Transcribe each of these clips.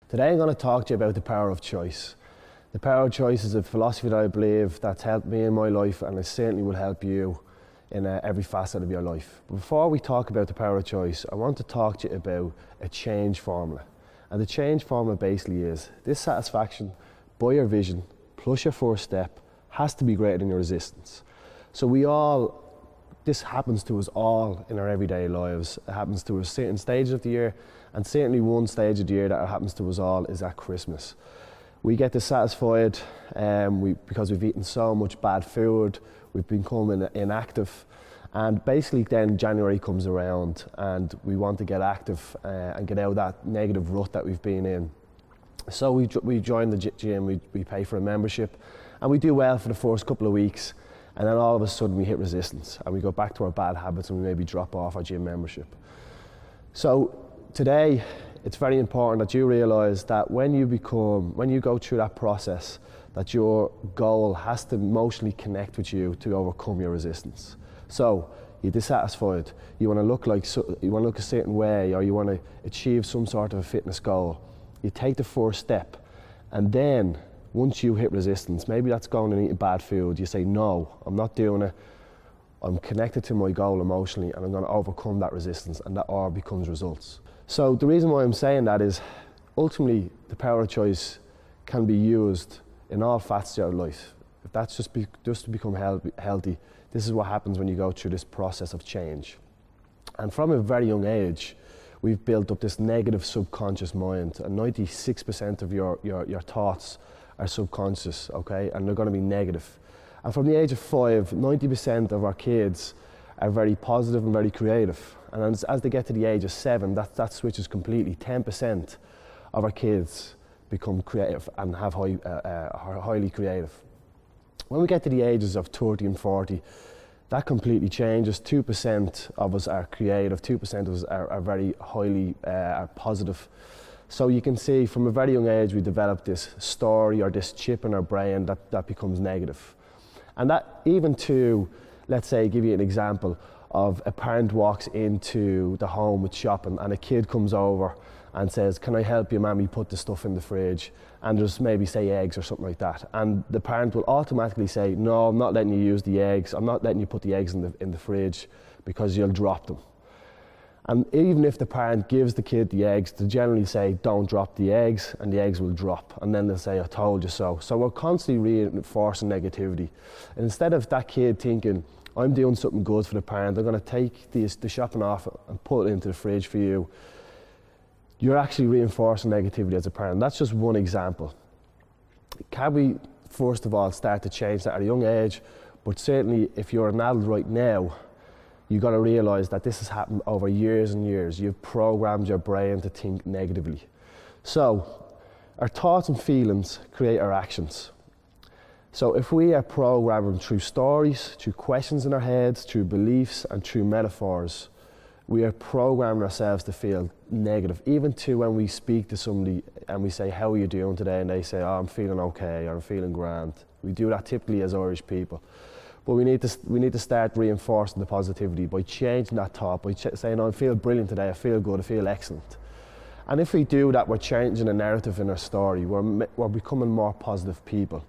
Today I'm going to talk to you about the power of choice. The power of choice is a philosophy that I believe that's helped me in my life, and it certainly will help you in every facet of your life. But before we talk about the power of choice, I want to talk to you about a change formula. And the change formula basically is dissatisfaction by your vision plus your first step has to be greater than your resistance. So this happens to us all in our everyday lives. It happens to us certain stages of the year, and certainly one stage of the year that happens to us all is at Christmas. We get dissatisfied because we've eaten so much bad food, we've become inactive, and basically then January comes around and we want to get active and get out of that negative rut that we've been in. So we join the gym, we pay for a membership, and we do well for the first couple of weeks, and then all of a sudden we hit resistance and we go back to our bad habits and we maybe drop off our gym membership. So today it's very important that you realise that when you go through that process, that your goal has to emotionally connect with you to overcome your resistance. So you're dissatisfied, you want to look a certain way, or you want to achieve some sort of a fitness goal. You take the first step, and then once you hit resistance, maybe that's going and eating bad food, you say, no, I'm not doing it. I'm connected to my goal emotionally, and I'm going to overcome that resistance, and that all becomes results. So the reason why I'm saying that is, ultimately, the power of choice can be used in all facets of your life. If that's just to become healthy, this is what happens when you go through this process of change. And from a very young age, we've built up this negative subconscious mind, and 96% of your thoughts are subconscious, okay? And they're going to be negative. And from the age of 5, 90% of our kids are very positive and very creative. And as they get to the age of 7, that switches completely. 10% of our kids become creative and are highly creative. When we get to the ages of 30 and 40, that completely changes. 2% of us are creative, 2% of us are very highly positive. So you can see from a very young age we develop this story or this chip in our brain that becomes negative. And that even to, let's say, give you an example of a parent walks into the home with shopping and a kid comes over and says, can I help you, Mammy, put the stuff in the fridge? And there's maybe, say, eggs or something like that. And the parent will automatically say, no, I'm not letting you use the eggs. I'm not letting you put the eggs in the fridge because you'll drop them. And even if the parent gives the kid the eggs, they generally say, don't drop the eggs, and the eggs will drop. And then they'll say, I told you so. So we're constantly reinforcing negativity. And instead of that kid thinking, I'm doing something good for the parent, I'm going to take the shopping off and put it into the fridge for you, you're actually reinforcing negativity as a parent. That's just one example. Can we, first of all, start to change that at a young age? But certainly, if you're an adult right now, you've got to realise that this has happened over years and years. You've programmed your brain to think negatively. So, our thoughts and feelings create our actions. So if we are programmed through stories, through questions in our heads, through beliefs and through metaphors, we are programming ourselves to feel negative. Even to when we speak to somebody and we say, how are you doing today? And they say, oh, I'm feeling okay, or I'm feeling grand. We do that typically as Irish people. But we need to start reinforcing the positivity by changing that thought, by saying, oh, I feel brilliant today, I feel good, I feel excellent. And if we do that, we're changing the narrative in our story. We're becoming more positive people.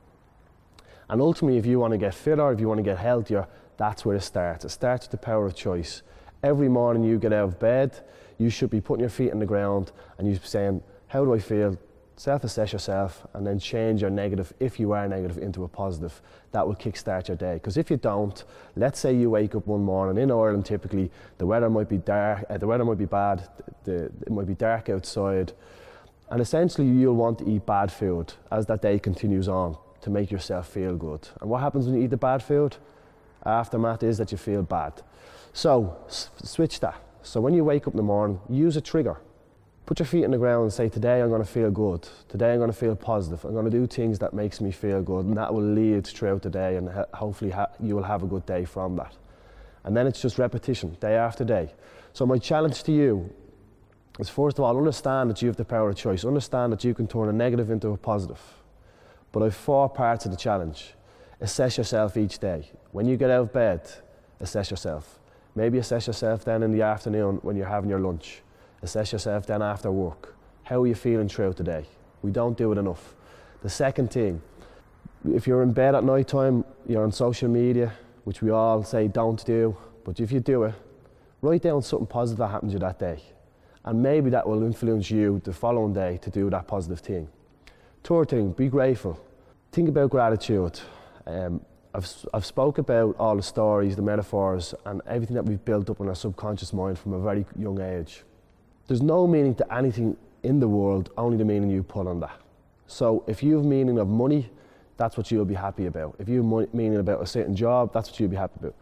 And ultimately, if you want to get fitter, if you want to get healthier, that's where it starts. It starts with the power of choice. Every morning you get out of bed, you should be putting your feet in the ground and you're saying, how do I feel? Self-assess yourself and then change your negative, if you are negative, into a positive. That will kickstart your day. Because if you don't, let's say you wake up one morning, in Ireland typically, the weather might be dark, the weather might be bad, it might be dark outside, and essentially you'll want to eat bad food as that day continues on to make yourself feel good. And what happens when you eat the bad food? Aftermath is that you feel bad. So switch that. So when you wake up in the morning, use a trigger. Put your feet in the ground and say, today I'm going to feel good. Today I'm going to feel positive. I'm going to do things that makes me feel good, and that will lead throughout the day, and hopefully you will have a good day from that. And then it's just repetition, day after day. So my challenge to you is, first of all, understand that you have the power of choice. Understand that you can turn a negative into a positive. But I have 4 parts of the challenge. Assess yourself each day. When you get out of bed, assess yourself. Maybe assess yourself then in the afternoon when you're having your lunch. Assess yourself then after work. How are you feeling throughout the day? We don't do it enough. The second thing, if you're in bed at night time, you're on social media, which we all say don't do, but if you do it, write down something positive that happened to you that day. And maybe that will influence you the following day to do that positive thing. Third thing, be grateful. Think about gratitude. I've spoke about all the stories, the metaphors, and everything that we've built up in our subconscious mind from a very young age. There's no meaning to anything in the world, only the meaning you put on that. So if you have meaning of money, that's what you'll be happy about. If you have meaning about a certain job, that's what you'll be happy about.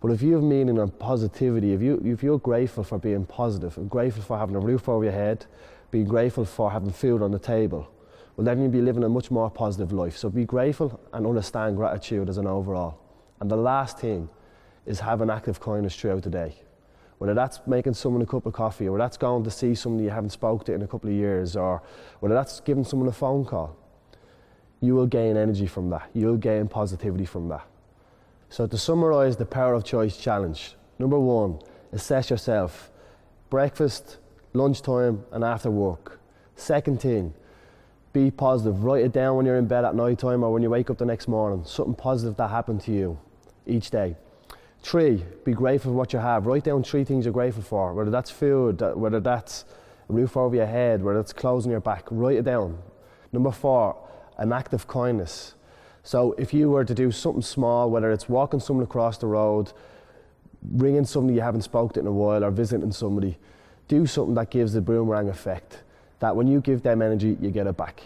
But if you have meaning on positivity, if you're grateful for being positive and grateful for having a roof over your head, being grateful for having food on the table, well then you'll be living a much more positive life. So be grateful and understand gratitude as an overall. And the last thing is have an act of kindness throughout the day. Whether that's making someone a cup of coffee, or whether that's going to see somebody you haven't spoken to in a couple of years, or whether that's giving someone a phone call, you will gain energy from that. You'll gain positivity from that. So to summarise the Power of Choice challenge, number 1, assess yourself. Breakfast, lunchtime and after work. Second thing, be positive. Write it down when you're in bed at night time or when you wake up the next morning. Something positive that happened to you each day. 3, be grateful for what you have. Write down 3 things you're grateful for, whether that's food, whether that's a roof over your head, whether it's clothes on your back. Write it down. Number 4, an act of kindness. So if you were to do something small, whether it's walking someone across the road, ringing somebody you haven't spoken to in a while, or visiting somebody, do something that gives the boomerang effect, that when you give them energy, you get it back.